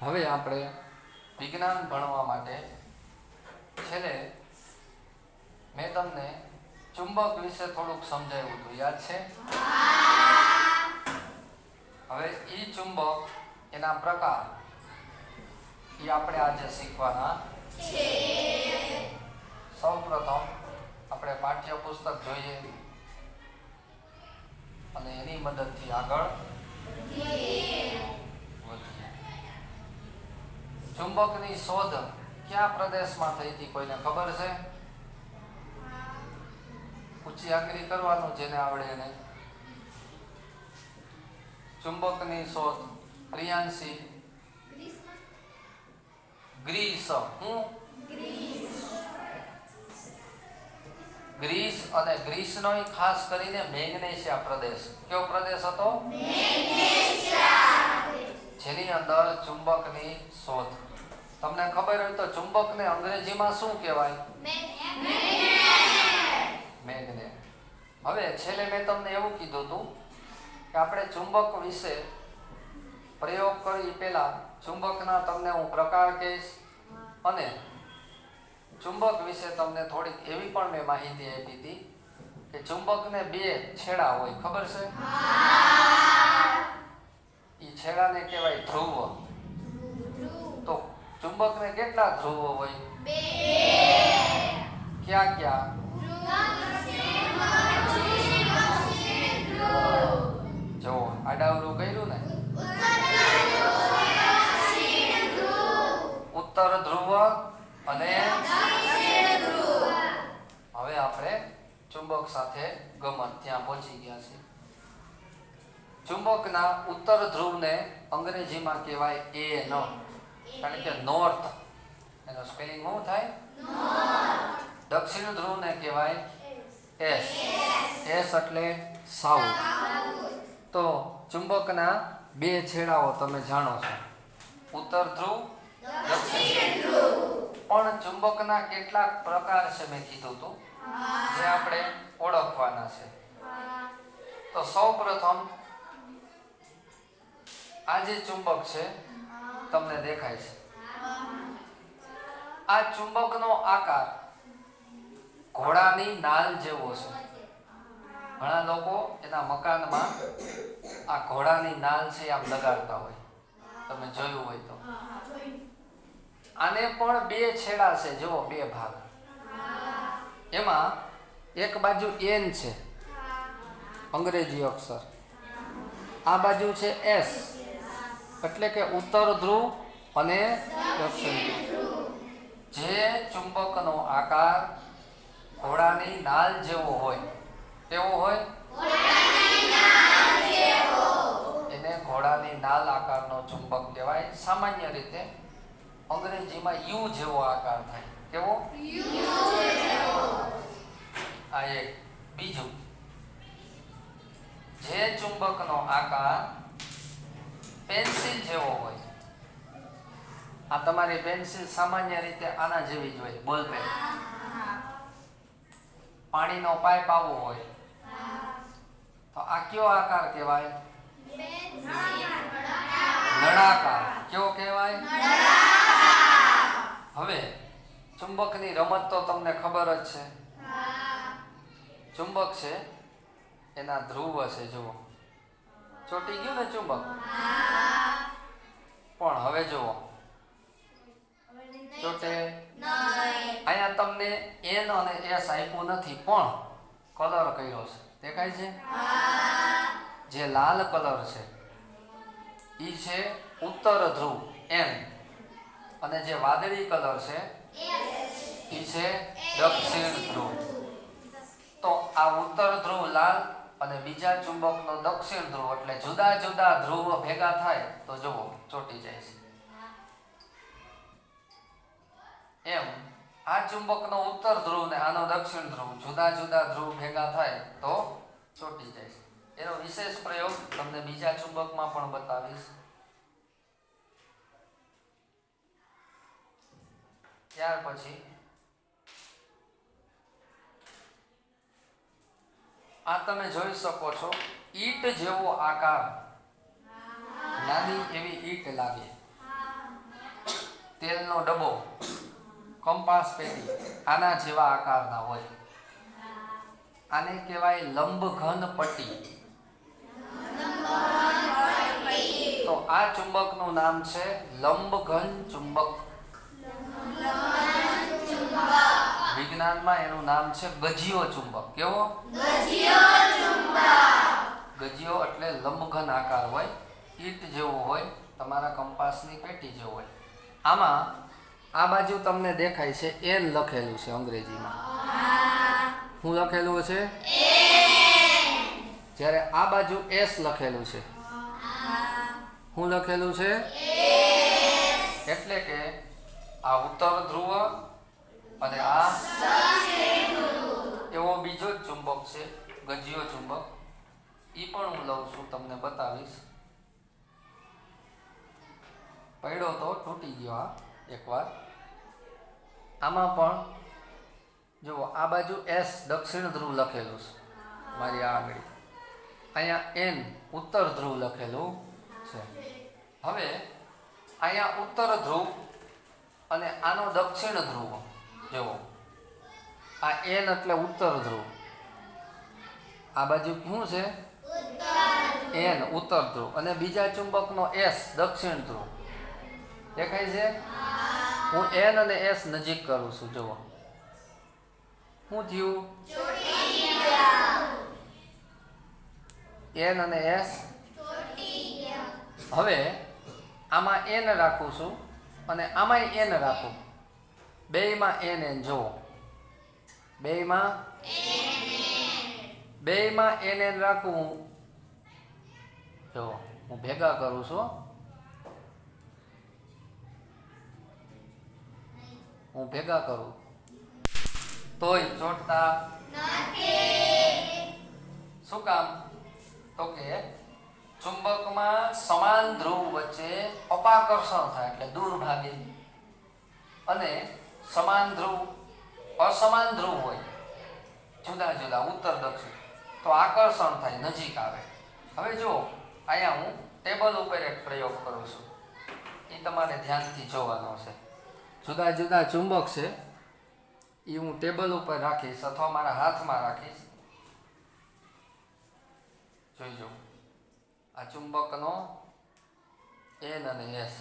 હવે આપણે વિજ્ઞાન ભણવા માટે છેલ્લે મેં તમને ચુંબક વિશે થોડુંક સમજાવ્યું હતું, યાદ છે? હવે ઈ ચુંબક, એના પ્રકાર એ આપણે આજે શીખવાના છે. સૌપ્રથમ આપણે પાઠ્યપુસ્તક જોઈએ અને એની મદદથી આગળ વધીએ. ચુંબકની શોધ કયા પ્રદેશમાં થઈ હતી, કોઈને ખબર છે? ઊંચી આંગળી કરવાનું જેને આવડે એને. ચુંબકની શોધ પ્રિયાંશી. ગ્રીસ. હું ગ્રીસ, અને ગ્રીસનો ખાસ કરીને મેગ્નેશિયા પ્રદેશ. કયો પ્રદેશ હતો? જેની અંદર ચુંબકની શોધ. તમને ખબર હોય તો ચુંબકને અંગ્રેજીમાં શું કહેવાય? મેગ્નેટ. હવે છેલ્લે મેં તમને એવું કીધું હતું કે આપણે ચુંબક વિશે પ્રયોગ કરી પહેલા ચુંબકના તમને હું પ્રકાર કહીશ અને ચુંબક વિશે તમને થોડીક એવી પણ મેં માહિતી આપી હતી કે ચુંબકને બે છેડા હોય, ખબર છે? એ છેડાને કહેવાય ધ્રુવ. તો ચુંબકને કેટલા ધ્રુવો હોય? બે. ક્યાં ક્યાં? જો આડાવરું કર્યું ને, ઉત્તર ધ્રુવ અને હવે આપણે ચુંબક સાથે ગમત ત્યાં પહોંચી ગયા છે. ચુંબકના ઉત્તર ધ્રુવને અંગ્રેજીમાં કહેવાય એ ન, કારણ કે નોર્થ. એનો સ્પેલિંગ શું થાય? દક્ષિણ ધ્રુવને કહેવાય એસ. એસ એટલે સાઉથ. તો ચુંબકના બે છેડાઓ તમે જાણો છો, ઉત્તર ધ્રુવ, દક્ષિણ ધ્રુવ. પણ ચુંબકના કેટલાક પ્રકાર છે મેં કીધું હતું, જે આપણે ઓળખવાના છે. તો સૌપ્રથમ આ જે ચુંબક છે તમને દેખાય છે, આ ચુંબકનો આકાર ઘોડાની નાલ જેવો છે. ઘણા લોકો એના મકાનમાં આ ઘોડાની નાલ છે આમ લગાડતા હોય, તમે જોયું હોય તો. આને પણ બે છેડા છે, જુઓ, બે ભાગ. એમાં એક બાજુ એન છે, અંગ્રેજી અક્ષર. આ બાજુ છે એસ, એટલે કે ઉત્તર ધ્રુવ અને દક્ષિણ ધ્રુવ. જે ચુંબકનો આકાર ઘોડાની નાલ જેવો હોય, કેવો હોય? એને ઘોડાની નાલ આકારનો ચુંબક કહેવાય. સામાન્ય રીતે અંગ્રેજીમાં યુ જેવો આકાર થાય. કેવો? આ એક. બીજું, જે ચુંબકનો આકાર પેન્સિલ જેવો હોય, આ તમારી પેન્સિલ સામાન્ય રીતે આના જેવી જ હોય, બોલપેન. પાણીનો પાઇપ આવો હોય, તો આ કયો આકાર કહેવાય? નળાકાર. કયો કહેવાય? હવે ચુંબકની રમત તો તમને ખબર જ છે. ચુંબક છે એના ધ્રુવ છે, જુઓ, ચોટી ગયું ને ચુંબક. પણ હવે જુઓ, ચોટે. અહીંયા તમને એન અને એસ આપ્યું નથી, પણ કલર કર્યો છે, દેખાય છે? જે લાલ કલર છે ઈ છે ઉત્તર ધ્રુવ એન, અને જે વાદળી કલર છે ઈ છે દક્ષિણ ધ્રુવ. તો આ ઉત્તર ધ્રુવ લાલ અને બીજા ચુંબકનો દક્ષિણ ધ્રુવ, એટલે જુદા જુદા ધ્રુવ ભેગા થાય તો જુઓ ચોટી જાય છે. એમ આ ચુંબકનો ઉત્તર ધ્રુવ ને આનો દક્ષિણ ધ્રુવ, જુદા જુદા ધ્રુવ ભેગા થાય તો ચોટી જાય છે. એનો વિશેષ પ્રયોગ તમને બીજા ચુંબકમાં પણ બતાવીશ. ત્યાર પછી આ તમે જોઈ શકો છો, ઈંટ જેવો આકાર, નાની એવી ઈંટ લાગે. તેલનો ડબ્બો, કંપાસ પેટી આના જેવા આકારના હોય. આને કહેવાય લંબઘન પટ્ટી. તો આ ચુંબકનું નામ છે લંબઘન ચુંબક. વિજ્ઞાનમાં એનું નામ છે ગજિયો ચુંબક. કેવો? ગજિયો એટલે લંબઘન આકાર હોય, ઈંટ જેવો હોય, તમારા કંપાસની પેટી જેવો હોય. આમાં આ બાજુ તમને દેખાય છે એન લખેલું છે અંગ્રેજીમાં. શું લખેલું છે? જ્યારે આ બાજુ એસ લખેલું છે. શું લખેલું છે? એટલે કે આ ઉત્તર ધ્રુવ અને આ એવો બીજો જ ચુંબક છે ગજિયો ચુંબક. એ પણ હું લઉં છું, તમને બતાવીશ. પડ્યો તો તૂટી ગયો આ એકવાર. આમાં પણ જુઓ, આ બાજુ એસ દક્ષિણ ધ્રુવ લખેલું છે મારી આગળ. અહીંયા એન ઉત્તર ધ્રુવ લખેલું છે. હવે અહીંયા ઉત્તર ધ્રુવ અને આનો દક્ષિણ ધ્રુવ. જુઓ, આ એન એટલે ઉત્તર ધ્રુવ, આ બાજુ શું છે? એન ઉત્તર ધ્રુવ, અને બીજા ચુંબકનો એસ દક્ષિણ ધ્રુવ. દેખાય છે? હું એન અને એસ નજીક કરું છું. જુઓ શું થયું? એન અને એસ. હવે આમાં એન રાખું છું અને આમાંય એન રાખું. બેયમાં એન એન. જુઓ, બેયમાં એન એન રાખું. જુઓ, હું ભેગા કરું છું. હું ભેગા કરું તોય ચોટતા નથી. શું કામ? તો કે ચુંબકમાં સમાન ધ્રુવ વચ્ચે અપાકર્ષણ થાય એટલે દૂર ભાગે, અને સમાન ધ્રુવ અસમાન ધ્રુવ હોય જુદા જુદા ઉત્તર દક્ષિણ, તો આકર્ષણ થાય, નજીક આવે. હવે જો અહીંયા હું ટેબલ ઉપર એક પ્રયોગ કરું છું, એ તમારે ધ્યાનથી જોવાનો છે. જુદા જુદા ચુંબક છે એ હું ટેબલ ઉપર રાખીશ અથવા મારા હાથમાં રાખીશ. જોઈજો, આ ચુંબકનો એન અને એસ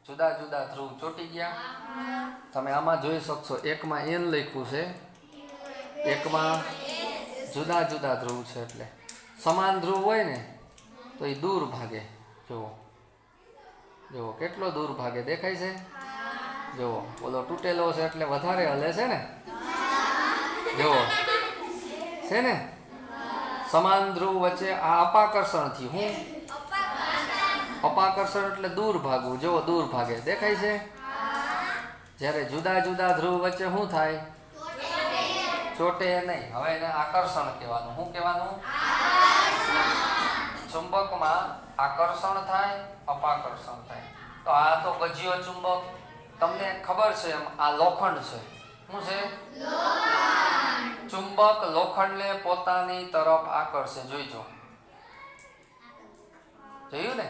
જુદા જુદા ધ્રુવ ચોટી ગયા. તમે આમાં જોઈ શકશો, એકમાં એન લખ્યું છે, એકમાં જુદા જુદા ધ્રુવ છે. એટલે સમાન ધ્રુવ હોય ને તો એ દૂર ભાગે. જુઓ, જુઓ કેટલો દૂર ભાગે, દેખાય છે? જુઓ, ઓલો તૂટેલો છે એટલે વધારે હલે છે ને. જુઓ છે ને, સમાન ધ્રુવ વચ્ચે આ અપાકર્ષણ થયું. હું અપાકર્ષણ એટલે દૂર ભાગવું. જુઓ, દૂર ભાગે, દેખાય છે? જ્યારે જુદા જુદા ધ્રુવ વચ્ચે શું થાય? ચોટે નહીં. હવે એને આકર્ષણ કહેવાનું. શું કહેવાનું? ચુંબકમાં આકર્ષણ થાય, અપાકર્ષણ થાય. તો આ તો ગજિયો ચુંબક. તમને ખબર છે એમ આ લોખંડ છે. શું છે? ચુંબક લોખંડને પોતાની તરફ આકર્ષે. જોઈજો, જોયું ને?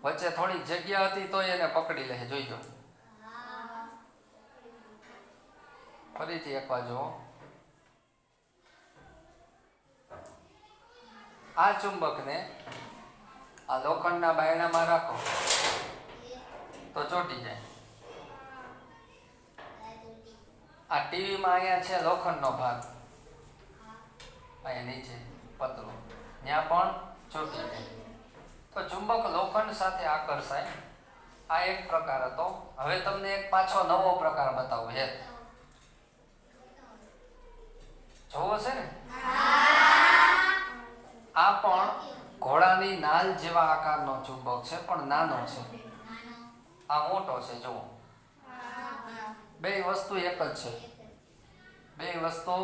વચ્ચે થોડી જગ્યા હતી તો એને પકડી લે. જોઈજો, ફરીથી એકવાર જુઓ. આ ચુંબકને આ લોખંડના બાયણામાં રાખો તો ચોટી જાય. આ ટીવીમાં અહીંયા છે લોખંડનો ભાગ, અહીંયા નીચે પતરું, ત્યાં પણ ચોટી જાય. તો ચુંબક લોખંડ સાથે આકર્ષાય. આ એક પ્રકાર હતો. હવે તમને એક પાછો નવો પ્રકાર બતાવું. જોવો છે ને? આ પણ ઘોડાની નાલ જેવા આકારનો ચુંબક છે, પણ નાનો છે. આ મોટો છે. જુઓ, બે વસ્તુ એક જ છે. બે વસ્તુ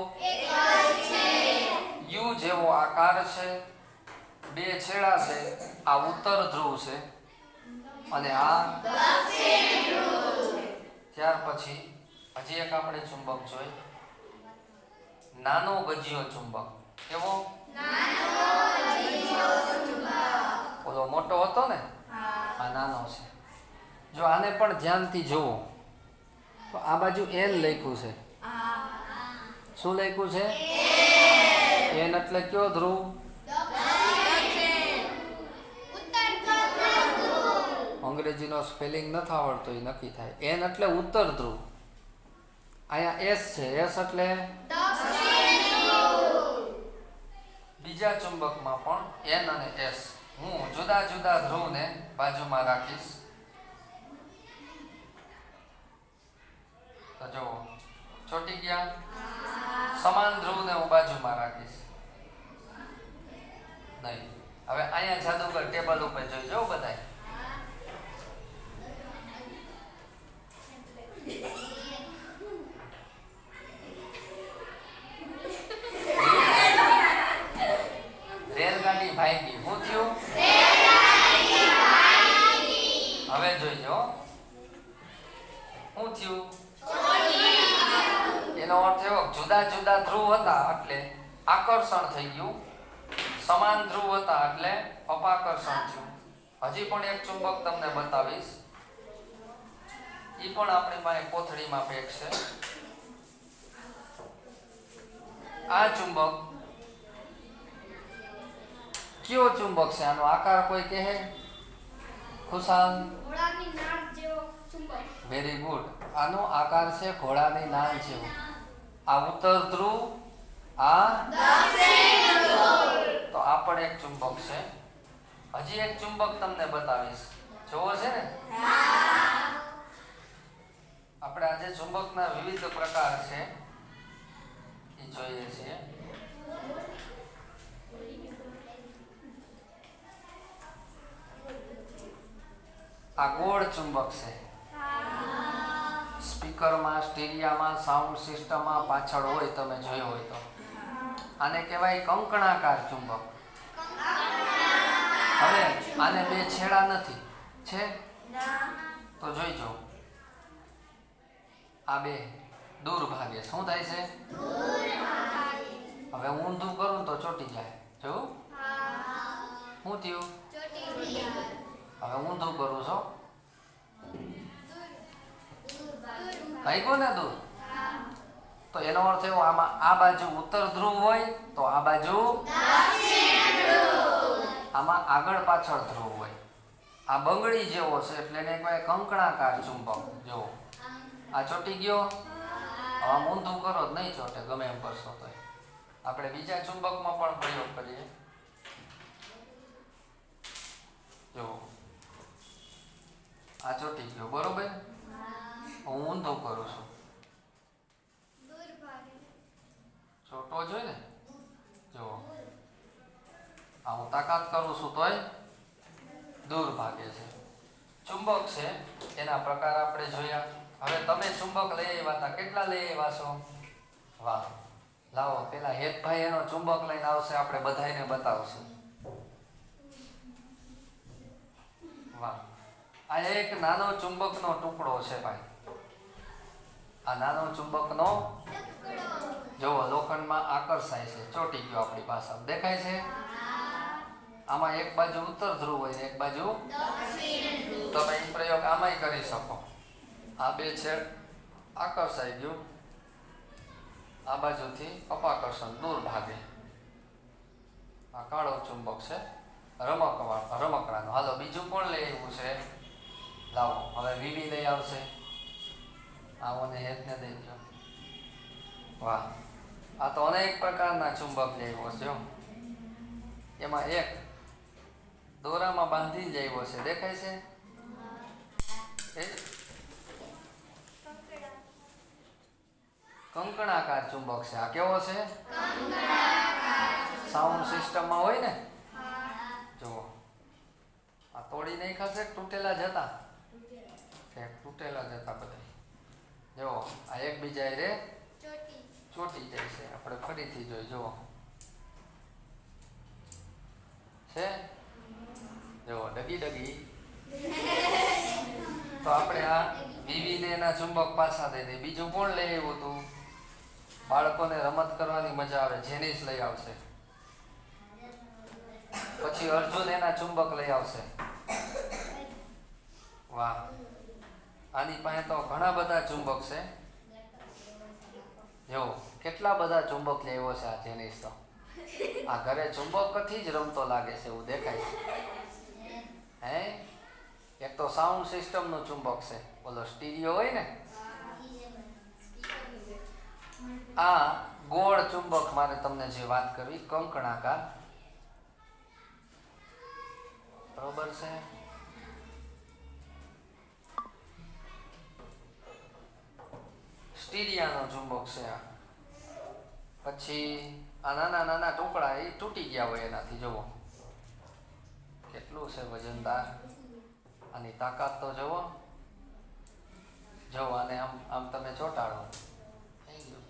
યુ જેવો આકાર છે, બે છેડા છે. આ ઉત્તર ધ્રુવ છે અને આ દક્ષિણ ધ્રુવ છે. ત્યાર પછી હજી એક આપણે ચુંબક જોઈ, નાનો ગજિયો ચુંબક. કેવો? ઓલો મોટો હતો ને, આ નાનો છે. જો આને પણ ધ્યાનથી જુઓ તો આ બાજુ એન લખ્યું છે. શું લખ્યું છે? એન એટલે કયો ધ્રુવ? અંગ્રેજીનો સ્પેલિંગ નથી આવડતો એ નક્કી થાય. એન એટલે ઉત્તર ધ્રુવ. અહીંયા એસ છે. એસ એટલે બીજા ચુંબકમાં પણ એન અને એસ હું જુદા જુદા ધ્રુવને બાજુમાં રાખીશ. તો જો ચોટી ગયા. સમાન ધ્રુવને હું બાજુમાં રાખીશ નહીં. હવે અહીંયા જાદુગર ટેબલ ઉપર જોઈ જો બધાય. રેલગાડી ભાગી. શું થયું? હવે જોઈજો શું થયું. એનો અર્થ એવો જુદા જુદા ધ્રુવ હતા એટલે આકર્ષણ થઈ ગયું. સમાન ધ્રુવ હતા એટલે અપાકર્ષણ થયું. હજી પણ એક ચુંબક તમને બતાવીશ. એ પણ આપણી પાસે કોથળીમાં પેક છે. આ ચુંબક કયો ચુંબક છે? આનો આકાર કોઈ કહે? ખુશાલ? ઘોડાની નાળ જેવો ચુંબક. Very good. આનો આકાર છે ઘોડાની નાળ જેવો. આ ઉત્તર ધ્રુવ, આ દક્ષિણ ધ્રુવ. તો આ પણ એક ચુંબક છે. હજી એક ચુંબક તમને બતાવીશ. જોવો છે ને? આપણે આજે ચુંબકના વિવિધ પ્રકાર છે એ જોઈએ છીએ. આ ગોળ ચુંબક છે. સ્પીકરમાં, સ્ટીરિયામાં, સાઉન્ડ સિસ્ટમમાં પાછળ હોય, તમે જોયો હોય તો. આને કહેવાય કંકણાકાર ચુંબક. હવે આને બે છેડા નથી છે તો જોઈજો. આ બે દૂર ભાગે. શું થાય છે? હવે ઊંધું કરું તો ચોટી જાય. જોયું? શું થયું? હવે ઊંધું કરું છો ભાગ્યો ને દૂર. તો એનો અર્થ એવો આમાં આ બાજુ ઉત્તર ધ્રુવ હોય તો આ બાજુ આમાં આગળ પાછળ ધ્રુવ હોય. આ બંગડી જેવો છે એટલે એને કહેવાય કંકણાકાર ચુંબક. જો આ ચોટી ગયો. હવે ઊંધું કરો જ નહીં ચોટે, ગમે એમ કરશો તો. આપણે બીજા ચુંબકમાં પણ પ્રયોગ કરીએ. જો આ ચોટી ગયો. બરોબર? હું ઊંધું કરું છું. ચોટવો જોઈએ ને. જો આ હું તાકાત કરું છું તોય દૂર ભાગે છે. ચુંબક છે એના પ્રકાર આપણે જોયા. હવે તમે ચુંબક લઈ આવ્યા હતા. કેટલા લઈ આવ્યા છો? વાહ. લાવો પેલા હેતભાઈ એનો ચુંબક લઈને આવશે. આપણે બધાને બતાવશું. વાહ. આ એક નાનો ચુંબકનો ટુકડો છે ભાઈ. આ નાનો ચુંબકનો જોવો લોખંડમાં આકર્ષાય છે. ચોટી ગયો આપણી પાસે. દેખાય છે? આમાં એક બાજુ ઉત્તર ધ્રુવ હોય ને એક બાજુ દક્ષિણ ધ્રુવ. તમે એ પ્રયોગ આમાંય કરી શકો. આ બે છેડ આકર્ષાઈ ગયું. આ બાજુથી અપાકર્ષણ દૂર ભાગે. આ કાળો ચુંબક છે રમકડાનો. હાલો બીજું કોણ લઈ આવ્યું છે? લાવો હવે વીવી લઈ આવશે. આઓને હેતને દઈ ગયો. વાહ. આ તો અનેક પ્રકારના ચુંબક લઈ આવ્યો છે. એમાં એક દોરામાં બાંધી જ આવ્યો છે. દેખાય છે? કંકણાકાર ચુંબક છે. આ કેવો છે? સાઉન્ડ સિસ્ટમમાં હોય ને. જુઓ આ તોડી નહીં ખાશે. તૂટેલા જતા તૂટેલા જતા બધા. જો આ એકબીજા રે ચોટી જાય છે. આપણે ફરીથી જોઈ. જુઓ છે. જુઓ ડગી ડગી. તો આપણે આ વીવીને એના ચુંબક પાછા દઈ દઈએ. બીજું કોણ લઈ આવ્યું હતું? બાળકોને રમત કરવાની મજા આવે. જેનિસ લઈ આવશે. પછી અર્જુન એના ચુંબક લઈ આવશે. વાહ. આની પાસે તો ઘણા બધા ચુંબક છે. જો કેટલા બધા ચુંબક લેવો છે આ જેનિસ તો. આ ઘરે ચુંબકથી જ રમતો લાગે છે એવું દેખાય છે. હે એક તો સાઉન્ડ સિસ્ટમ નું ચુંબક છે, બોલો સ્ટીરિયો હોય ને. આ ગોળ ચુંબક મારે તમને જે વાત કરવી, કંકણાકાર, બરોબર છે. સ્ટીરિયાનો ચુંબક છે આ. પછી આ નાના નાના ટુકડા એ તૂટી ગયા હોય એનાથી. જુઓ કેટલું છે વજનદાર. આની તાકાત તો જુઓ. જો આને આમ આમ તમે ચોંટાડો, થઈ ગયું.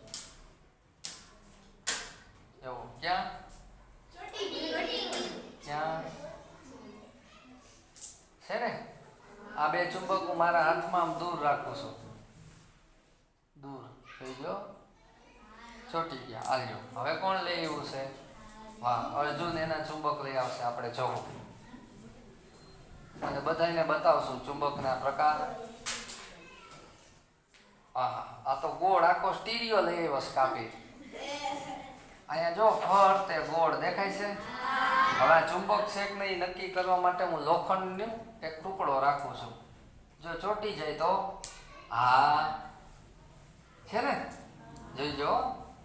જુઓ ક્યાં ક્યાં છે ને. આ બે ચુંબક હું મારા હાથમાં આમ દૂર રાખું છું, દૂર થઈ ગયો, ચોટી ગયા. આલ્યો હવે કોણ લઈ આવ્યું છે? વાહ, અર્જુન એના ચુંબક લઈ આવશે. આપણે જોવું અને બધાને બતાવશું ચુંબકના પ્રકાર. હા, આ તો ગોળ આખો સ્ટીરિયો લઈ આવ્યો છે કાપી. અહીંયા જો ફરતે ગોળ દેખાય છે. હવે આ ચુંબક છે કે નહીં નક્કી કરવા માટે હું લોખંડનો એક ટુકડો રાખું છું. જો ચોટી જાય તો હા છે ને, જોઈજો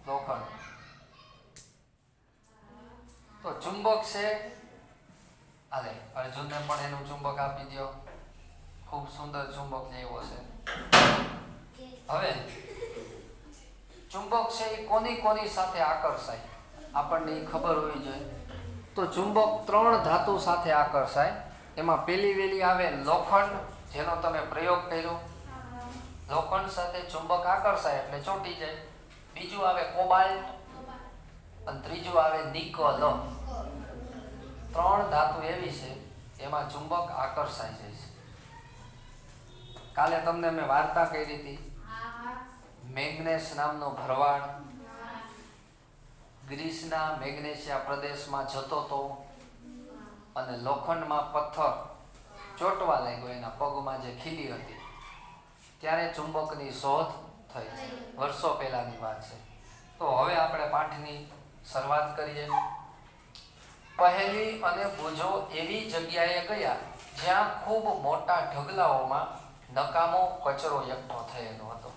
લોખંડ. તો ચુંબક છે. હાલે અર્જુનને પણ એનું ચુંબક આપી દો. ખૂબ સુંદર ચુંબક લેવો છે. હવે ચુંબક છે એ કોની કોની સાથે આકર્ષાય આપણને એ ખબર હોવી જોઈએ. તો ચુંબક 3 ધાતુ સાથે આકર્ષાય. એમાં પેલી વેલી આવે લોખંડ, જેનો તમે પ્રયોગ કર્યો. લોખંડ સાથે ચુંબક આકર્ષાય એટલે ચોંટી જાય. બીજું આવે કોબાલ્ટ અને ત્રીજું આવે નિકલ. 3 ધાતુ એવી છે એમાં ચુંબક આકર્ષાઈ જાય છે. કાલે તમને મેં વાર્તા કરી હતી. મેગ્નેસ નામનો ભરવાડ ગ્રીસના મેગ્નેશિયા પ્રદેશમાં જતો હતો અને લોખંડમાં પથ્થર ચોંટવા લાગ્યો એના પગમાં જે ખીલી હતી. ત્યારે ચુંબકની શોધ થઈ. વર્ષો પહેલાની વાત છે. તો હવે આપણે પાઠની શરૂઆત કરીએ. પહેલી અને બોજો એવી જગ્યાએ ગયા જ્યાં ખૂબ મોટા ઢગલાઓમાં નકામો કચરો એકઠો થયેલો હતો.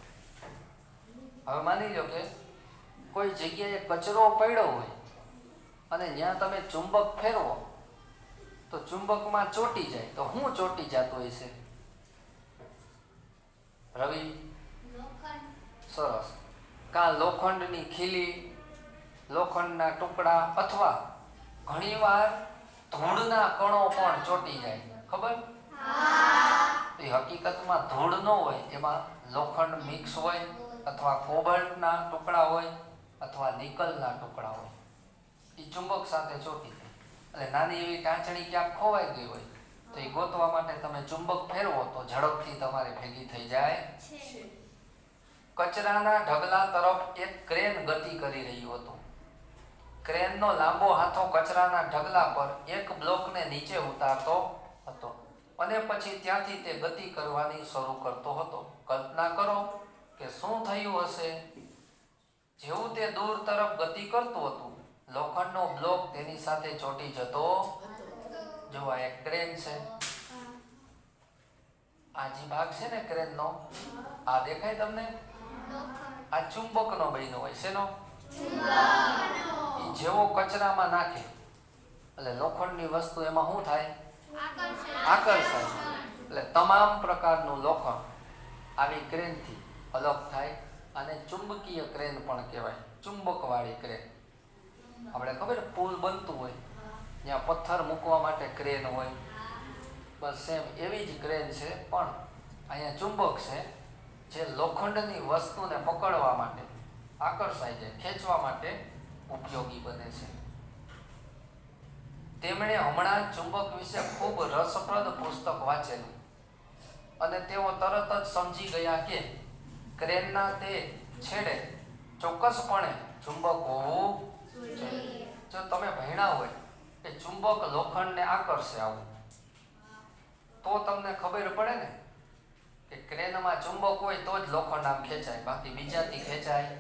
હવે માની લો કે કોઈ જગ્યાએ કચરો પડ્યો હોય અને ત્યાં તમે ચુંબક ફેરવો તો ચુંબકમાં ચોંટી જાય. તો શું ચોંટી જતું હોય છે રવિ? સરસ. કાં લોખંડની ખીલી, લોખંડના ટુકડા, અથવા ઘણીવાર ધૂળના કણો પણ ચોંટી જાય. ખબર? એ હકીકતમાં ધૂળ ન હોય, એમાં લોખંડ મિક્સ હોય, અથવા કોબાલ્ટના ટુકડા હોય, અથવા નિકલના ટુકડા હોય. એ ચુંબક સાથે ચોંટી જાય. એટલે નાની એવી ટાંચણી ક્યાંક ખોવાઈ ગઈ હોય તો એ ગોતવા માટે તમે ચુંબક ફેરવો તો ઝડપથી તમારે ભેગી થઈ જાય. કચરાના ઢગલા તરફ એક ક્રેન ગતિ કરી રહ્યું હતું. ક્રેનનો લાંબો હાથો કચરાના ઢગલા પર એક બ્લોકને નીચે ઉતારતો હતો અને પછી ત્યાંથી તે ગતિ કરવાની શરૂ કરતો હતો. કલ્પના કરો કે શું થયું હશે. જેવું તે દૂર તરફ ગતિ કરતું હતું, લોખંડનો બ્લોક તેની સાથે ચોંટી જતો. જો આ એક ક્રેન છે. આ જે ભાગ છે ને ક્રેનનો, આ દેખાય તમને? આ ચુંબકનો બન્યો હોય. શેનો? જેવો કચરામાં નાખે એટલે લોખંડની વસ્તુ એમાં શું થાય? આકર્ષાય. એટલે તમામ પ્રકારનું લોખંડ આવી ક્રેનથી અલગ થાય. અને ચુંબકીય ક્રેન પણ કહેવાય. ચુંબકવાળી ક્રેન. આપણે ખબર પુલ બનતું હોય ત્યાં પથ્થર મૂકવા માટે ક્રેન હોય, બસ સેમ એવી જ ક્રેન છે. પણ અહીંયા ચુંબક છે જે લોખંડની વસ્તુને પકડવા માટે આકર્ષાય જાય, ખેંચવા માટે ઉપયોગી બને છે. તેમણે હમણાં ચુંબક વિશે ખૂબ રસપ્રદ પુસ્તક વાંચેલું અને તેઓ તરત જ સમજી ગયા કે ક્રેનના તે છેડે ચોક્કસપણે ચુંબક હોવું જોઈએ. જો તમે ભણ્યા હોય કે ચુંબક લોખંડને આકર્ષે આવું, તો તમને ખબર પડે ને કે ક્રેનમાં ચુંબક હોય તો જ લોખંડ આમ ખેંચાય, બાકી બીજાથી ખેંચાય.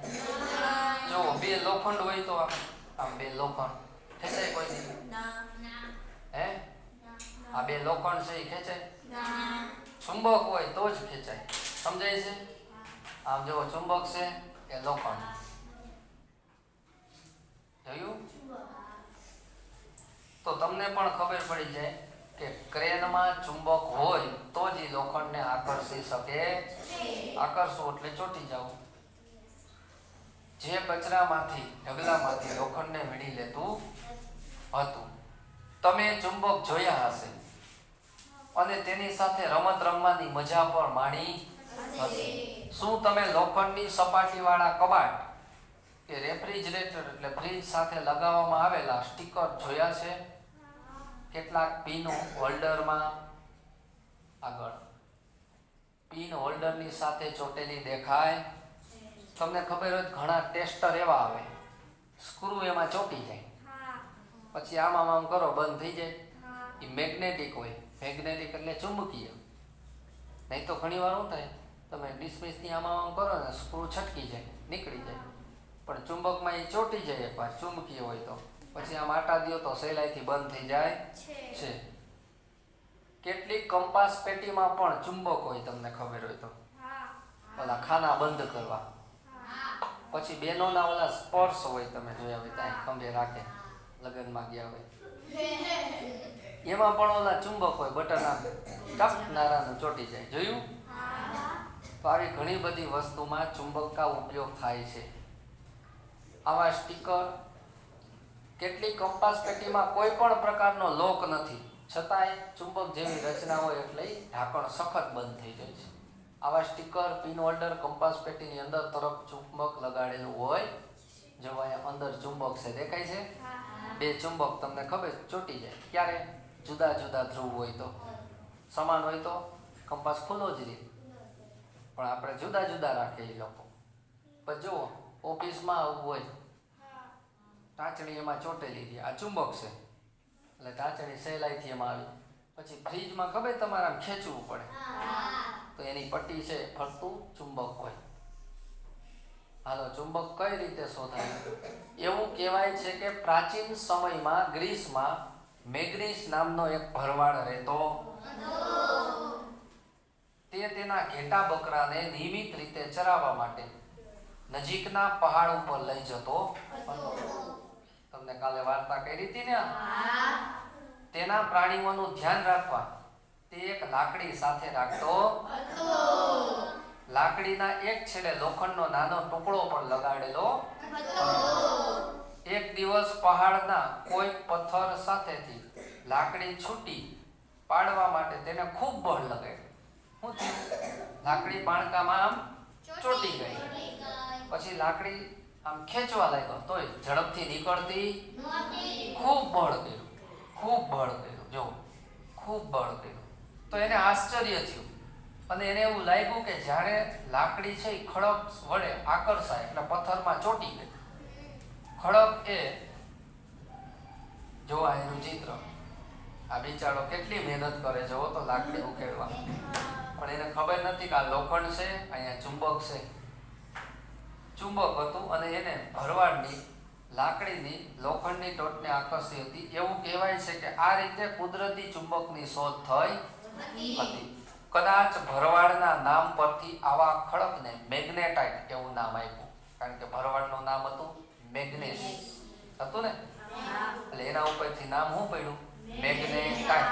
જો બે લોખંડ હોય તો આમ બે લોખંડ ખેંચાય કોઈથી? હે? આ બે લોખંડ છે એ ખેંચાય? ચુંબક હોય તો જ ખેંચાય. સમજાય છે? આમ જો ચુંબક છે એ લોખંડ. જોયું? તો તમને પણ ખબર પડી જાય કે ક્રેનમાં ચુંબક હોય તો જ ઈ લોખંડને આકર્ષી શકે. આકર્ષવું એટલે ચોંટી જવું. જે કચરામાંથી ઢગલામાંથી લોખંડને વીણી લેતું હતું. તમે ચુંબક જોયા હશે અને તેની સાથે રમત રમવાની મજા પણ માણી હશે. શું તમે લોખંડની સપાટીવાળા કબાટ કે રેફ્રિજરેટર એટલે ફ્રીજ સાથે લગાવવામાં આવેલા સ્ટીકર જોયા છે? કેટલાક પિન હોલ્ડરમાં આગળ પિન હોલ્ડરની સાથે ચોટેલી દેખાય. તમને ખબર હોય ઘણા ટેસ્ટર એવા આવે, સ્ક્રૂ એમાં ચોંટી જાય, પછી આમ કરો બંધ થઈ જાય. એ મેગ્નેટિક હોય. મેગ્નેટિક એટલે ચુંબકીય. નહીં તો ઘણી વાર શું થાય, તમે ડિસ્મિસથી આમ કરો ને સ્ક્રૂ છટકી જાય, નીકળી જાય. પણ ચુંબકમાં એ ચોંટી જાય એકવાર, ચુંબકીય હોય તો પછી આમ આટા દ્યો તો સહેલાઈથી બંધ થઈ જાય છે. કેટલીક કંપાસ પેટીમાં પણ ચુંબક હોય, તમને ખબર હોય તો. ઓલા ખાના બંધ કરવા. પછી બેનોના ઓલા સ્પર્શ હોય, તમે જોયા હોય ત્યાં ખંભે રાખે, લગ્નમાં ગયા હોય એમાં પણ ઓલા ચુંબક હોય, બટન આમ ટપ નારાનું ચોંટી જાય. જોયું? તો આવી ઘણી બધી વસ્તુમાં ચુંબકનો ઉપયોગ થાય છે. આવા સ્ટીકર, કેટલીક કંપાસ પેટીમાં કોઈ પણ પ્રકારનો લોક નથી, છતાંય ચુંબક જેવી રચના હોય એટલે ઢાંકણ સખત બંધ થઈ જાય છે. આવા સ્ટીકર, પિન હોલ્ડર, કંપાસ પેટીની અંદર તરફ ચુંબક લગાડેલું હોય. જો અહીંયા અંદર ચુંબક છે, દેખાય છે? બે ચુંબક તમને ખબર ચોંટી જાય. ક્યારે? જુદા જુદા ધ્રુવ હોય તો. સમાન હોય તો કંપાસ ખુલ્લો જ રહે, પણ આપણે જુદા જુદા રાખીએ એ લોકો. પણ જુઓ, ઓફિસમાં આવું હોય, ટાંચણી એમાં ચોંટેલી રહી, આ ચુંબક છે એટલે ટાંચણી સહેલાઈથી એમાં આવી. પછી ફ્રીજમાં ખબર તમારે આમ ખેંચવું પડે તો એની પટ્ટી છે ફરતું ચુંબક હોય. હાલો, ચુંબક કઈ રીતે શોધાય? એવું કહેવાય છે કે પ્રાચીન સમયમાં ગ્રીસમાં મેગ્નીસ નામનો એક ભરવાડ રહેતો. તે તેના ઘેટા બકરાને નિયમિત રીતે ચરાવવા માટે નજીકના પહાડ ઉપર લઈ જતો હતો. તમને કાલે વાર્તા કરી હતી ને? તેના પ્રાણીઓનું ધ્યાન રાખવા તે એક લાકડી સાથે રાખતો. લાકડીના એક છેડે લોખંડનો નાનો ટુકડો પણ લગાડેલો. એક દિવસ પહાડના કોઈ પથ્થર સાથેથી લાકડી છૂટી પાડવા માટે તેને ખૂબ બળ લગાડ્યું. શું થયું? લાકડી પાણકામાં આમ ચોંટી ગઈ. પછી લાકડી આમ ખેંચવા લાગ્યો તોય ઝડપથી નીકળતી. ખૂબ બળ કર્યું, ખૂબ બળ કર્યું. જો, ખૂબ બળ કર્યું તો એને આશ્ચર્ય થયું અને એને એવું લાગ્યું કે જ્યારે લાકડી છે એ ખડક વડે આકર્ષાય એટલે પથ્થરમાં ચોંટી ગઈ. ખડક એ જોવા એનું ચિત્ર. આ બિચારો કેટલી મહેનત કરે જોવો તો લાકડી ઉકેળવા, પણ એને ખબર નથી કે આ લોખંડ છે, અહીંયા ચુંબક છે. ચુંબક હતું અને એને ભરવાડની લાકડીની લોખંડની ટોચને આકર્ષી હતી. એવું કહેવાય છે કે આ રીતે કુદરતી ચુંબકની શોધ થઈ હતી. કદાચ ભરવાડના નામ પરથી આવા ખડકને મેગ્નેટાઇટ એવું નામ આપ્યું, કારણ કે ભરવાડનું નામ હતું મેગ્નેસ હતું ને, એટલે એના ઉપરથી નામ શું પડ્યું? મેગ્નેટાઇટ.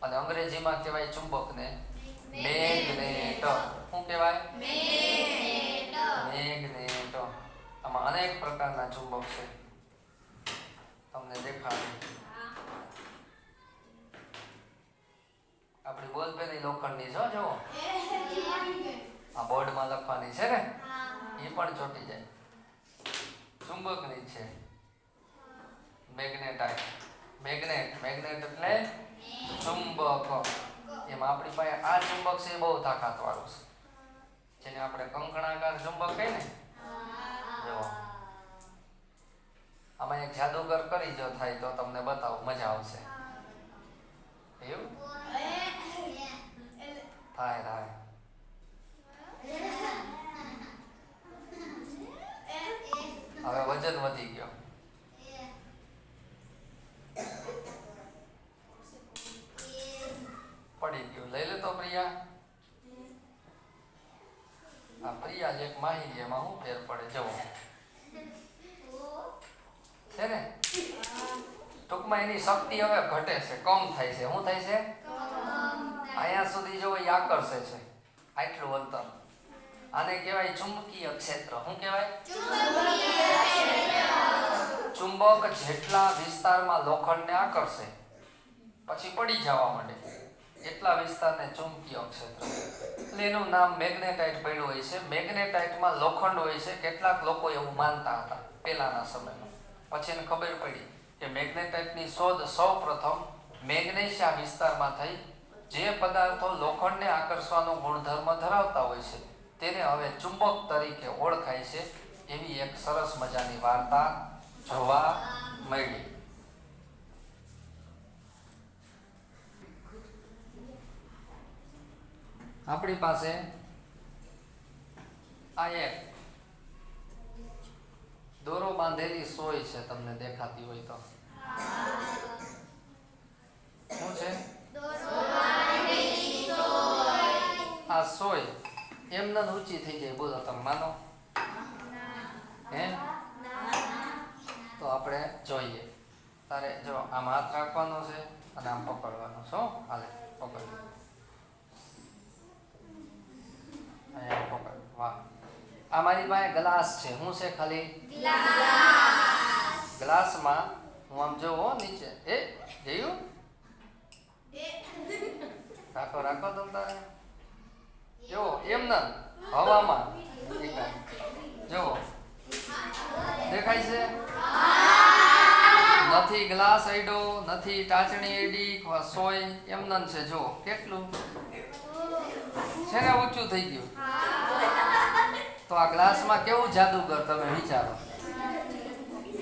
અને અંગ્રેજીમાં કહેવાય ચુંબકને મેગ્નેટ. શું કહેવાય? મેગ્નેટ. આમાં અનેક પ્રકારના ચુંબક છે, તમને દેખાડું. આપણી બોલપેન લોખંડની છે, જો આ બોર્ડમાં લખવાની છે ને, એ પણ ચોંટી જાય. ચુંબકની છે મેગ્નેટાઇટ. મેગ્નેટ એટલે ચુંબક. એમાં આપણી પાસે આ ચુંબક છે એ બહુ તાકાતવાળું છે, જેને આપણે કંકણાકાર ચુંબક કહીએ ને. જો આમાં એક જાદુગર કરી જો થાય તો તમને બતાવું, મજા આવશે. એવું થાય. એક માહિતી એમાં હું ફેર પડે જવો છે ને ટૂંકમાં એની શક્તિ હવે ઘટે છે કમ થાય છે શું થાય છે અહીંયા સુધી જો એ આકર્ષે છે આટલું અંતર આને કહેવાય ચુંબકીય ક્ષેત્ર શું કહેવાય ચુંબક જેટલા વિસ્તારમાં લોખંડને આકર્ષે પછી પડી જવા માંડે એટલા વિસ્તારને ચુંબકીય ક્ષેત્ર એટલે એનું નામ મેગ્નેટાઇટ પડ્યું હોય છે મેગ્નેટાઇટમાં લોખંડ હોય છે કેટલાક લોકો એવું માનતા હતા પહેલાના સમયમાં પછી એને ખબર પડી કે મેગ્નેટાઇટની શોધ સૌપ્રથમ મેગ્નેશિયા વિસ્તારમાં થઈ જે પદાર્થો લોખંડને આકર્ષવાનો ગુણધર્મ ધરાવતા હોય છે તેને હવે ચુંબક તરીકે ઓળખાય છે એવી એક સરસ મજાની વાર્તા જોવા મળી. આપણી પાસે આ એક દોરો બાંધેલી સોય છે તમને દેખાતી હોય તો શું છે આ સોય એમને ઊંચી થઈ જાય બોલો તમે માનો હે તો આપણે જોઈએ તારે જો આમ હાથ રાખવાનો છે અને આમ પકડવાનો છો હાલે પકડ અહીંયા પકડ વાહ આ મારી પાસે ગ્લાસ છે શું છે ખાલી ગ્લાસમાં હું આમ જોવો નીચે એ જોયું રાખો રાખો તમ તારે જો એમ ના હવામાં જો દેખાય છે નથી ગ્લાસ આઈડો નથી ટાચણી આઈડી સોય એમ નન છે જો કેટલું છે ને ઊંચું થઈ ગયું તો આ ગ્લાસમાં કેવું જાદુગર તમે વિચારો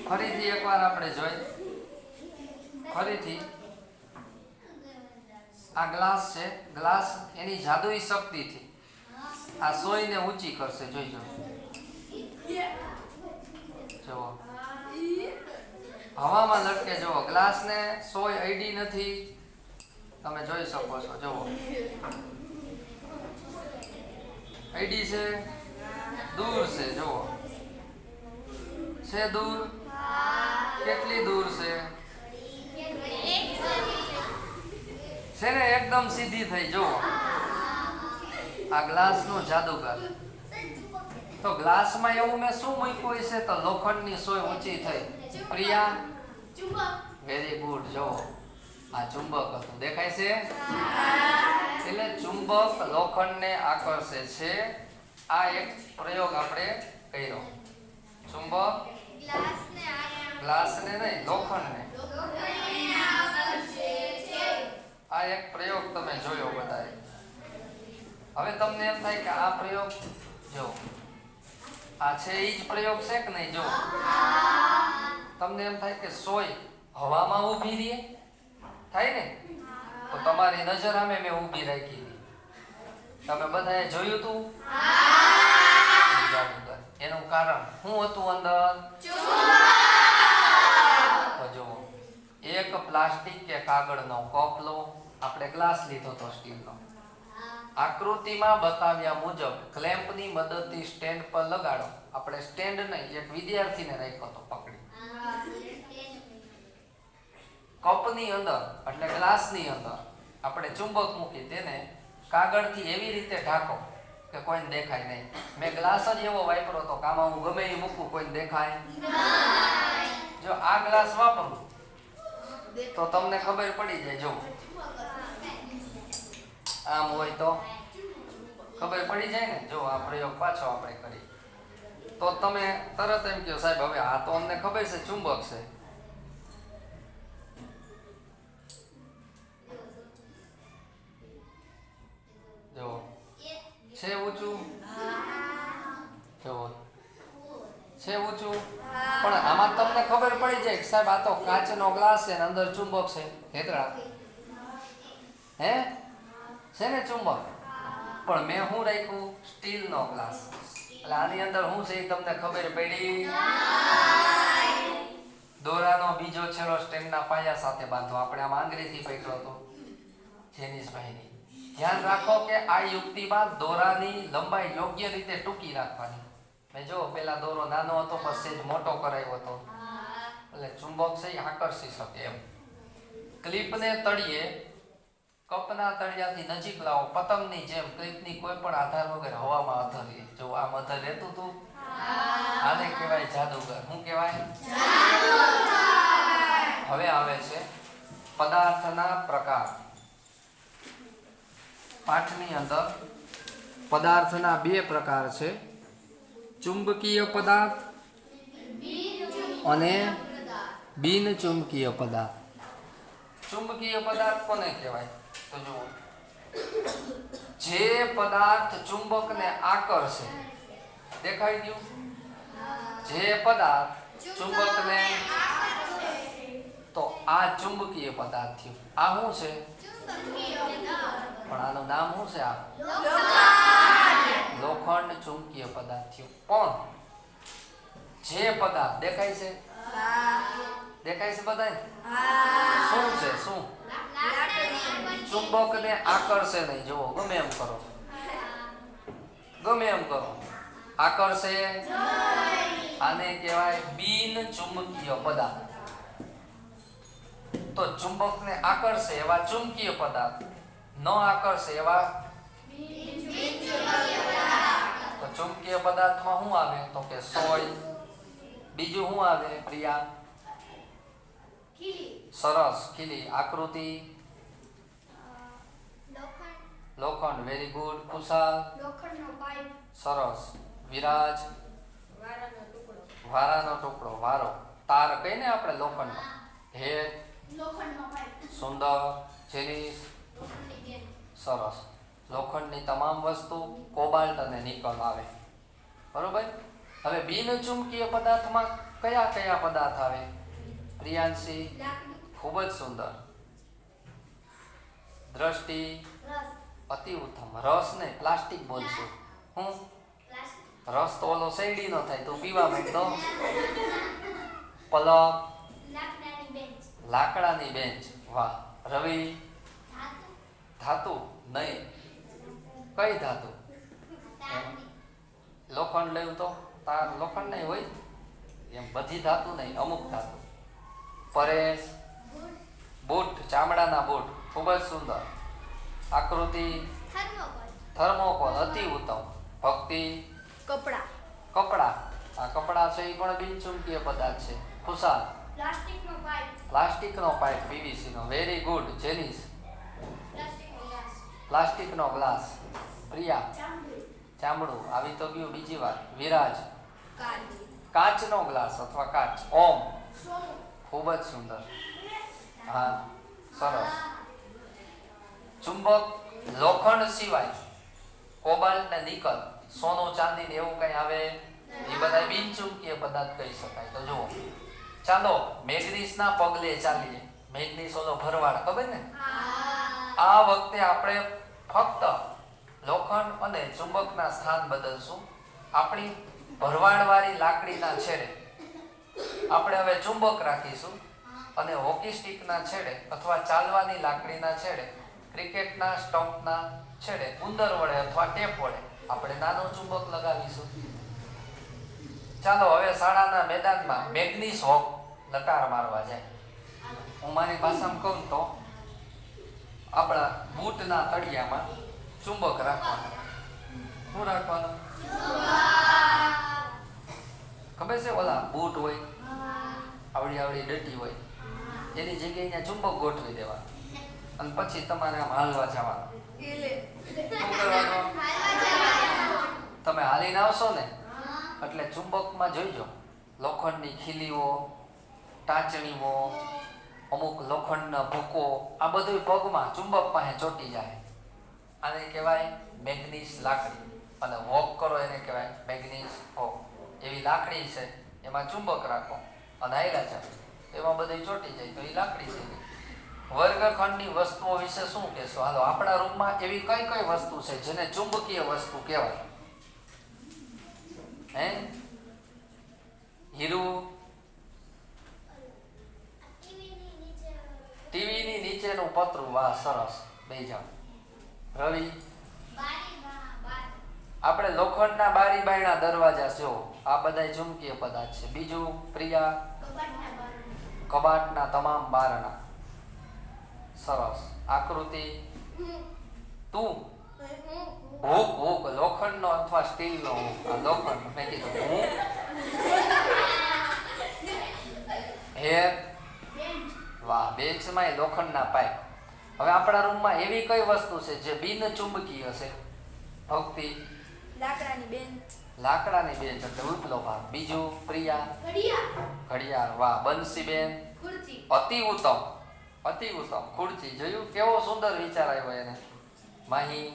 ફરીથી એકવાર આપણે જોઈ ફરીથી આ ગ્લાસ છે ગ્લાસ એની જાદુઈ શક્તિથી આ સોયને ઊંચી કરશે જોઈજો જુઓ હવામાં લટકે જુઓ ગ્લાસને સોય આઈડી નથી તમે જોઈ શકો છો જુઓ આઈડી છે દૂર છે જુઓ છે દૂર કેટલી દૂર છે ને એકદમ સીધી થઈ જુઓ આ ગ્લાસનો જાદુગર તો ગ્લાસમાં એવું મેં શું મૂક્યું હોય છે તો લોખંડની સોય ઊંચી થઈ પ્રિયા વેરી ગુડ જો આ ચુંબક હતું દેખાય છે એટલે ચુંબક લોખંડને આકર્ષે છે આ એક પ્રયોગ આપણે કર્યો ચુંબક ગ્લાસને નહીં લોખંડને આ એક પ્રયોગ તમે જોયો બધાએ હવે તમને એમ થાય કે આ પ્રયોગ જો આ છે એ જ પ્રયોગ છે કે નહીં જો તમને એમ થાય કે સોય હવામાં ઊભી રહે થાય ને તો તમારી નજર સામે મેં ઊભી રાખી હતી તમે બધાએ જોયું હતું એનું કારણ શું હતું અંદર તો જુઓ એક પ્લાસ્ટિક કે કાગળનો કપ લો આપણે ગ્લાસ લીધો તો સ્ટીલનો આકૃતિમાં બતાવ્યા મુજબ ક્લેમ્પની મદદથી સ્ટેન્ડ પર લગાડો આપણે સ્ટેન્ડ નહીં એક વિદ્યાર્થીને રાખ્યો તો પકડી કપની અંદર એટલે ગ્લાસની અંદર આપણે ચુંબક મૂકી તેને કાગળથી એવી રીતે ઢાંકો કે કોઈને દેખાય નહીં મેં ગ્લાસ જ એવો વાપરો તો કામાં હું ગમે એ મૂકું કોઈને દેખાય જો આ ગ્લાસ વાપરું તો તમને ખબર પડી જાય જો આમ હોય તો ખબર પડી જાય ને જો આ પ્રયોગ પાછો આપણે કરી તો તમે તરત એમ કહો સાહેબ હવે આ તો અમને ખબર છે ચુંબક છે જો છે ઊંચું જો છે ઊંચું પણ આમાં તમને ખબર પડી જાય કે સાહેબ આ તો કાચનો ગ્લાસ છે ને અંદર ચુંબક છે હેતરા હે છે ને ચુંબક પણ મેં શું રાખ્યું સ્ટીલનો ગ્લાસ એટલે આની અંદર શું છે એ તમને ખબર પડી દોરાનો બીજો છેડો સ્ટેન્ડના પાયા સાથે બાંધો આપણે આમ આંગળીથી પકડ્યો હતો જેનિસભાઈની ધ્યાન રાખો કે આ યુક્તિમાં દોરાની લંબાઈ યોગ્ય રીતે ટૂંકી રાખવાની. મેં જો પેલા દોરો નાનો હતો પછી જ મોટો કરાયો હતો એટલે ચુંબક છે એ આકર્ષી શકે એમ. ક્લિપને તળિયે કપના તળિયાથી નજીક લાવો, પતંગની જેમ ક્લિપની કોઈ પણ આધાર વગર હવામાં અધરીએ. જો આમ અધર રહેતું હતું, આને કહેવાય જાદુગર. શું કહેવાય? હવે આવે છે પદાર્થના પ્રકાર. પાઠની અંદર પદાર્થના બે પ્રકાર છે, ચુંબકીય પદાર્થ અને બિનચુંબકીય પદાર્થ. ચુંબકીય પદાર્થ કોને કહેવાય? તો જુઓ, જે પદાર્થ ચુંબકને આકર્ષે, દેખાઈ ગયું? જે પદાર્થ ચુંબકને, તો આ ચુંબકીય પદાર્થ થયું. આ શું છે? પણ આનું નામ શું છે? આ લોખંડ ચુંબકીય પદાર્થ થયું. પણ જે પદાર્થ દેખાય છે, દેખાય છે બધાય? શું છે? શું? ચુંબકને આકર્ષે નહીં. જુઓ, ગમે એમ કરો, ગમે એમ કરો, આકર્ષે. આને કહેવાય બિન ચુંબકીય પદાર્થ. તો ચુંબકને આકર્ષે એવા ચુંબકીય પદાર્થ, ન આકર્ષે એવા. તો ચુંબકીય પદાર્થમાં શું આવે? તો કે સોય. બીજું શું આવે પ્રિયા? સરસ, ખીલી. આકૃતિ? લોખંડ. Very good. ખુશાલ? સરસ. વિરાજ? વારાનો ટુકડો. વારો, તાર કહીને આપણે લોખંડનો. હેત? સુંદર. જેરીસ? સરસ. લોખંડની તમામ વસ્તુ, કોબાલ્ટ અને નિકલ આવે. બરોબર. હવે બિનચુંબકીય પદાર્થમાં કયા કયા પદાર્થ આવે? પ્રિયાંશી? ખૂબ જ સુંદર. દ્રષ્ટિ? અતિ ઉત્તમ. રસ ને પ્લાસ્ટિક બોલશું. હું રસ તો ઓલો શેરડી નો થાય, તો પીવા માંડતો. પલક? લાકડાની બેન્ચ. વાહ. રવિ? ધાતુ? નહીં. કઈ ધાતુ? લોખંડ લેવું તો તાર લોખંડ નહીં હોય એમ, બધી ધાતુ નહીં, અમુક ધાતુ. પરેશ? બૂટ. ચામડાના બૂટ. ખૂબ જ સુંદર. આકૃતિ? થર્મોકોલ. અતિ ઉત્તમ. ભક્તિ? કપડા. કપડા. આ કપડા છે એ પણ બિનચુંબકીય પદાર્થ છે. ખુશાલ? પ્લાસ્ટિકનો પાઇપ. પીવીસી નો. Very good. જેનિસ? પ્લાસ્ટિકનો ગ્લાસ. પ્રિયા? ચામડું. આવી તો ગયું બીજી વાર. વિરાજ? કાચનો ગ્લાસ અથવા કાચ. ઓમ? ખૂબ જ સુંદર. હા, સરસ. ચુંબક લોખંડ સિવાય કોબાલ્ટ ને નિકલ, સોનું ચાંદી ને એવું કઈ આવે એ બધા બિનચુંબકીય પદાર્થ કહી શકાય. તો જુઓ, ચાલો મેગ્નીસના પગલે ચાલીએ. મેગ્નીસ ઓલો ભરવાડ, ખબર ને? આ વખતે આપણે ફક્ત લોખંડ અને ચુંબકના સ્થાન બદલશું. આપણી ભરવાડવાળી લાકડીના છેડે આપણે હવે ચુંબક રાખીશું અને હોકી સ્ટિકના છેડે અથવા ચાલવાની લાકડીના છેડે, ક્રિકેટના સ્ટમ્પના છેડે ઉંદર વડે અથવા ટેપ વડે આપણે નાનું ચુંબક લગાવીશું. ચાલો હવે શાળાના મેદાનમાં મેગ્નીસ હોક લટાર મારવા જાય. હું મારી ભાષામાં કહું તો આપણા બૂટના તળિયામાં ચુંબક રાખવાનું. શું રાખવાનું? ખબર છે? ઓલા બૂટ હોય, આવડી આવડી ડટી હોય, એની જગ્યાએ અહીંયા ચુંબક ગોઠવી દેવાનું અને પછી તમારે આમ હાલવા જવાનું. શું કરવાનું? તમે હાલીને આવશો ને એટલે ચુંબકમાં જોઈજો લોખંડની ખીલીઓ, ટાંચણીઓ, અમુક લોખંડના ભૂકો, આ બધું પગમાં ચુંબક પાસે ચોટી જાય. આને કહેવાય મેગ્નીસ લાકડી. અને વોક કરો એને કહેવાય મેગ્નીસ હોક. એવી લાકડી છે, એમાં ચુંબક રાખો અને હાલ્યા જાય, એમાં બધું ચોટી જાય તો એ લાકડી થઈ ગઈ. વર્ગખંડની વસ્તુઓ વિશે શું કહેશો? હાલો, આપણા રૂમમાં એવી કઈ કઈ વસ્તુ છે જેને ચુંબકીય વસ્તુ કહેવાય? હે? હીરું? ટીવીની નીચેનું પતરું. વાહ, સરસ. બેસી જાઓ. રવિ આપણે લોખંડના બારી બારણા દરવાજા જો આ બધાય ચુંબકીય પદાર્થ છે. બીજું પ્રિયા કબાટના તમામ બારણા. સરસ. આકૃતિ તું હુક હુક લોખંડનો અથવા સ્ટીલનો હુક. આ લોખંડ મેં કીધું હું. હેર વાહ બેન્ચમાં લોખંડના પાઇપ. હવે આપણા રૂમમાં એવી કઈ વસ્તુ છે જે બિન ચુંબકીય છે? ભક્તિ લાકડાની બેન્ચ એટલે ઉપલો ભાગ. બીજું પ્રિયા ઘડિયાળ. વાહ બંસીબેન અતિ ઉત્તમ અતિ ઉત્તમ. ખુરચી. જોયું કેવો સુંદર વિચાર આવ્યો એને. માહી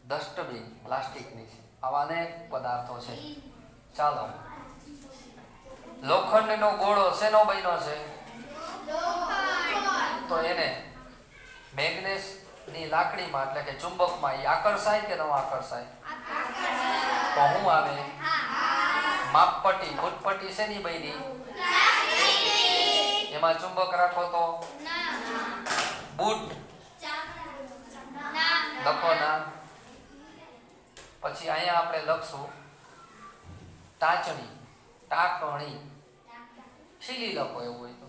ડસ્ટબિન પ્લાસ્ટિકની છે. આવા અનેક પદાર્થો છે. ચાલો લોખંડનો ગોળો શેનો બન્યો છે? તો એને મેગ્નેસની લાકડીમાં એટલે કે ચુંબકમાં એ આકર્ષાય કે ન આકર્ષાય? તો હું આવે માપપટ્ટી ફૂટપટ્ટી શેની બની? એમાં ચુંબક રાખો તો બૂટ લખો ના. પછી અહીંયા આપણે લખશું ટાચણી ટાંકણી. ખીલી લખો એવું હોય તો.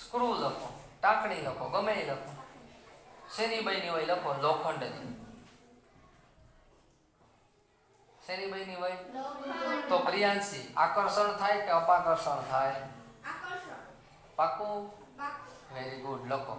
સ્ક્રૂ લખો ટાંકણી લખો ગમે એ લખો. શેની બની હોય લખો? લોખંડની. શેની બની હોય? તો પ્રિયાંશી આકર્ષણ થાય કે અપાકર્ષણ થાય? પાકું? વેરી ગુડ લખો.